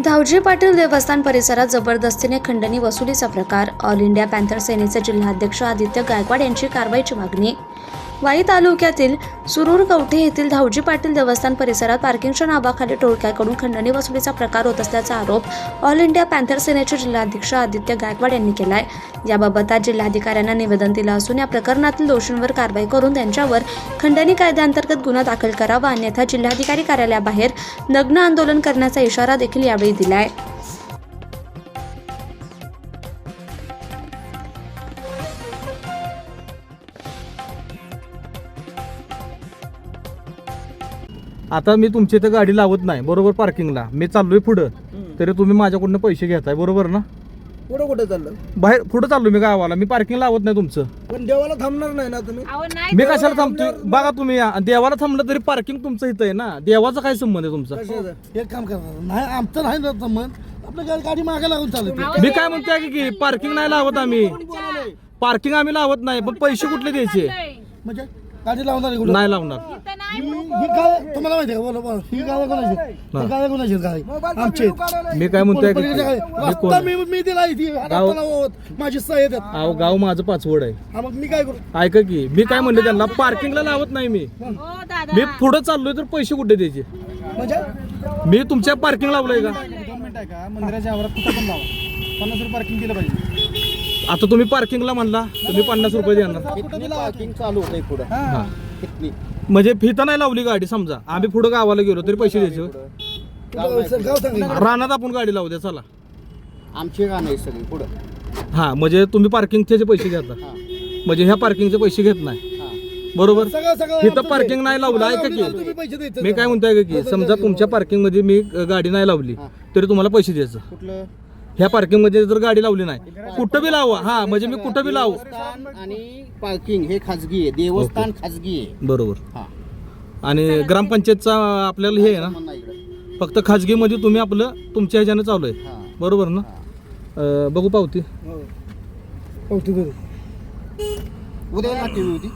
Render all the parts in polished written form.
धावजी पाटील देवस्थान परिसरात जबरदस्तीने खंडणी वसुलीचा प्रकार. ऑल इंडिया पॅन्थर सेनेचे जिल्हाध्यक्ष आदित्य गायकवाड यांची कारवाईची मागणी. वाई तालुक्यातील सुरूर कवठे येथील धावजी पाटील देवस्थान परिसरात पार्किंगच्या नावाखाली टोळक्याकडून खंडणी वसुलीचा प्रकार होत असल्याचा आरोप ऑल इंडिया पॅन्थर सेनेचे जिल्हाध्यक्ष आदित्य गायकवाड यांनी केलाय. याबाबत आज जिल्हाधिकाऱ्यांना निवेदन दिलं असून या प्रकरणातील दोषींवर कारवाई करून त्यांच्यावर खंडणी कायद्याअंतर्गत गुन्हा दाखल करावा, अन्यथा जिल्हाधिकारी कार्यालयाबाहेर नग्न आंदोलन करण्याचा इशारा देखील यावेळी दिलाय. आता मी तुमची इथं गाडी लावत नाही बरोबर, पार्किंगला मी चाललोय पुढं, तरी तुम्ही माझ्याकडून पैसे घेताय बरोबर ना? पुढं कुठे चाललं? बाहेर पुढं चाललो मी गावाला, मी पार्किंग लावत नाही तुमचं. पण देवाला थांबणार नाही ना तुम्ही? मी कशाला थांबतोय बघा तुम्ही, देवाला थांबलं तरी पार्किंग तुमचं इथं आहे ना, देवाचा काय संबंध आहे तुमचा? एक काम करणार नाही, आमचं नाही ना संबंध, आपल्या गाडी मागे लागून चालत. मी काय म्हणतोय की पार्किंग नाही लावत आम्ही, पार्किंग आम्ही लावत नाही, पण पैसे कुठले द्यायचे? म्हणजे गाडी लावणार नाही लावणार. ही गाय तुम्हाला माहिती आहे का? बोला बोला, ही गाय कोणाची? ही गाय कोणाची गाय? आमची. मी काय म्हणतोय की रस्ता मी दिला इथे, माझी सही आहे त्यात. अहो गाव माझं पाचवड आहे. हा, मग मी काय करू? ऐका की मी काय म्हणलं त्यांना, पार्किंगला लावत नाही मी पुढं चाललोय तर पैसे कुठे द्यायचे? म्हणजे मी तुमच्या पार्किंग लावलंय का? गव्हर्नमेंट आहे का? मंदिराच्या आवारात कुठं पण लावा, 50 रुपये पार्किंग दिलं पाहिजे. आता तुम्ही पार्किंगला म्हणला तुम्ही 50 रुपये देणार, पार्किंग चालू होतंय पुढे. हा. म्हणजे फिता नाही लावली गाडी, समजा आम्ही पुढे गावाला गेलो तरी पैसे द्यायचे? गाव सांगा. रानात आपण गाडी लावू द्या चला. आमची गाणं आहे सगळी पुढं. हा, म्हणजे तुम्ही पार्किंगचे पैसे घेता, म्हणजे ह्या पार्किंगचे पैसे घेत नाही बरोबर? इथं पार्किंग नाही लावलं, ऐका की मी काय म्हणतोय की समजा तुमच्या पार्किंग मध्ये मी गाडी नाही लावली तरी तुम्हाला पैसे द्यायचं. कुठलं? ह्या पार्किंग मध्ये जर गाडी लावली नाही, कुठं बी लावा. हा, म्हणजे मी कुठं बी लावू. आणि पार्किंग हे खाजगी आहे, देवस्थान खाजगी आहे बरोबर. आणि ग्रामपंचायतचा आपल्याला हे आहे ना, फक्त खाजगी मध्ये तुम्ही आपलं तुमच्या ह्याच्यानं चालू आहे बरोबर ना? बघू पावती. उद्या येईल ना टीव्ही होती,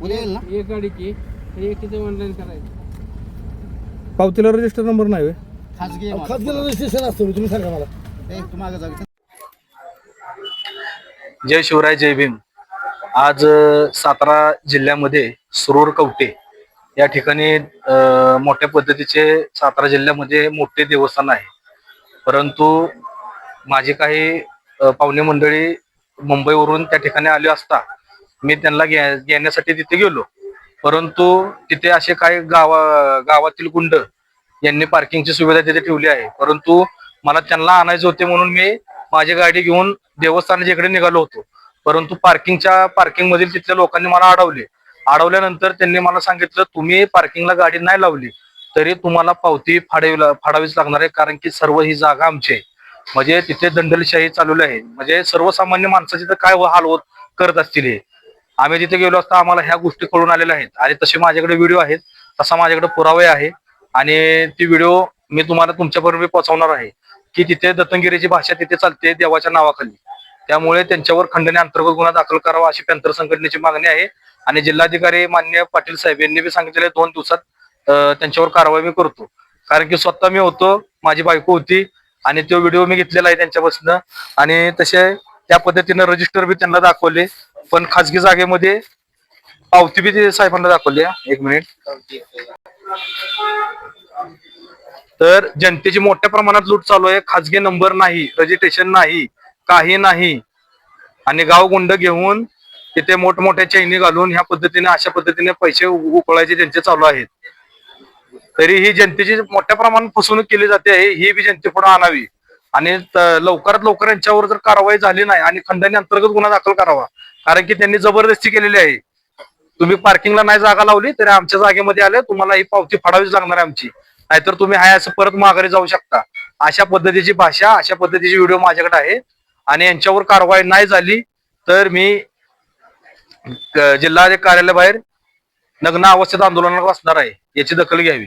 उद्या येईल ना एक गाडीची ऑनलाईन करायची. पावतीला रजिस्टर नंबर नाही होय? खाजगी रजिस्ट्रेशन असतो, तुम्ही सांगा मला. जय शिवराय, जय भीम. आज सातारा जिल्ह्यामध्ये सुरूर कवठे या ठिकाणी मोठ्या पद्धतीचे सातारा जिल्ह्यामध्ये मोठे देवस्थान आहे. परंतु माझी काही पाहुणे मंडळी मुंबईवरून त्या ठिकाणी आले असता मी त्यांना घेण्यासाठी तिथे गेलो, परंतु तिथे असे काही गावातील गुंड यांनी पार्किंगची सुविधा तिथे ठेवली आहे. परंतु मला त्यांना आणायचे होते म्हणून मी माझी गाडी घेऊन देवस्थानाच्या इकडे निघालो होतो, परंतु पार्किंग मधील तिथल्या लोकांनी मला अडवल्यानंतर त्यांनी मला सांगितलं, तुम्ही पार्किंगला गाडी नाही लावली तरी तुम्हाला पावती फाडावीच लागणार आहे, कारण की सर्व ही जागा आमची आहे. म्हणजे तिथे दंडलशाही चालवली आहे. म्हणजे सर्वसामान्य माणसाचे तर काय हाल करत असतील हे. आम्ही तिथे गेलो असता आम्हाला ह्या गोष्टी कळून आलेल्या आहेत, आणि तसे माझ्याकडे व्हिडिओ आहेत, तसा माझ्याकडे पुरावे आहे, आणि ती व्हिडिओ मी तुम्हाला तुमच्यापर्यंत पोहोचवणार आहे की तिथे दत्तगिरीची भाषा तिथे चालते देवाच्या नावाखाली. त्यामुळे त्यांच्यावर खंडणी अंतर्गत गुन्हा दाखल करावा अशी पॅन्थर संघटनेची मागणी आहे. आणि जिल्हाधिकारी मान्य पाटील साहेब यांनी बी सांगितलेले 2 दिवसात त्यांच्यावर कारवाई मी करतो, कारण की स्वतः मी होतो, माझी बायको होती, आणि तो व्हिडिओ मी घेतलेला आहे त्यांच्यापासून. आणि तसे त्या पद्धतीने रजिस्टर बी त्यांना दाखवले, पण खाजगी जागेमध्ये पावती बी ते साहेबांना दाखवली. एक मिनिट. तर जनतेची मोठ्या प्रमाणात लूट चालू आहे. खाजगी नंबर नाही, रजिस्ट्रेशन नाही, काही नाही, आणि गाव गुंड घेऊन तिथे मोठमोठ्या चैनी घालून ह्या पद्धतीने अशा पद्धतीने पैसे उकळायचे त्यांचे चालू आहेत. तरी ही जनतेची मोठ्या प्रमाणात फसवणूक केली जाते आहे, ही बी जनतेपुढे आणावी, आणि लवकरात लवकर यांच्यावर जर कारवाई झाली नाही आणि खंडणी अंतर्गत गुन्हा दाखल करावा, कारण की त्यांनी जबरदस्ती केलेली आहे. तुम्ही पार्किंगला नाही जागा लावली तरी आमच्या जागेमध्ये आले, तुम्हाला ही पावती फाडावीच लागणार आहे आमची, नाहीतर तुम्ही हाय असं परत माघारी जाऊ शकता. अशा पद्धतीची भाषा, अशा पद्धतीची व्हिडिओ माझ्याकडे आहे, आणि यांच्यावर कारवाई नाही झाली तर मी जिल्हा कार्यालयाबाहेर नग्न अवस्थेत आंदोलनाला बसणार आहे. याची दखल घ्यावी.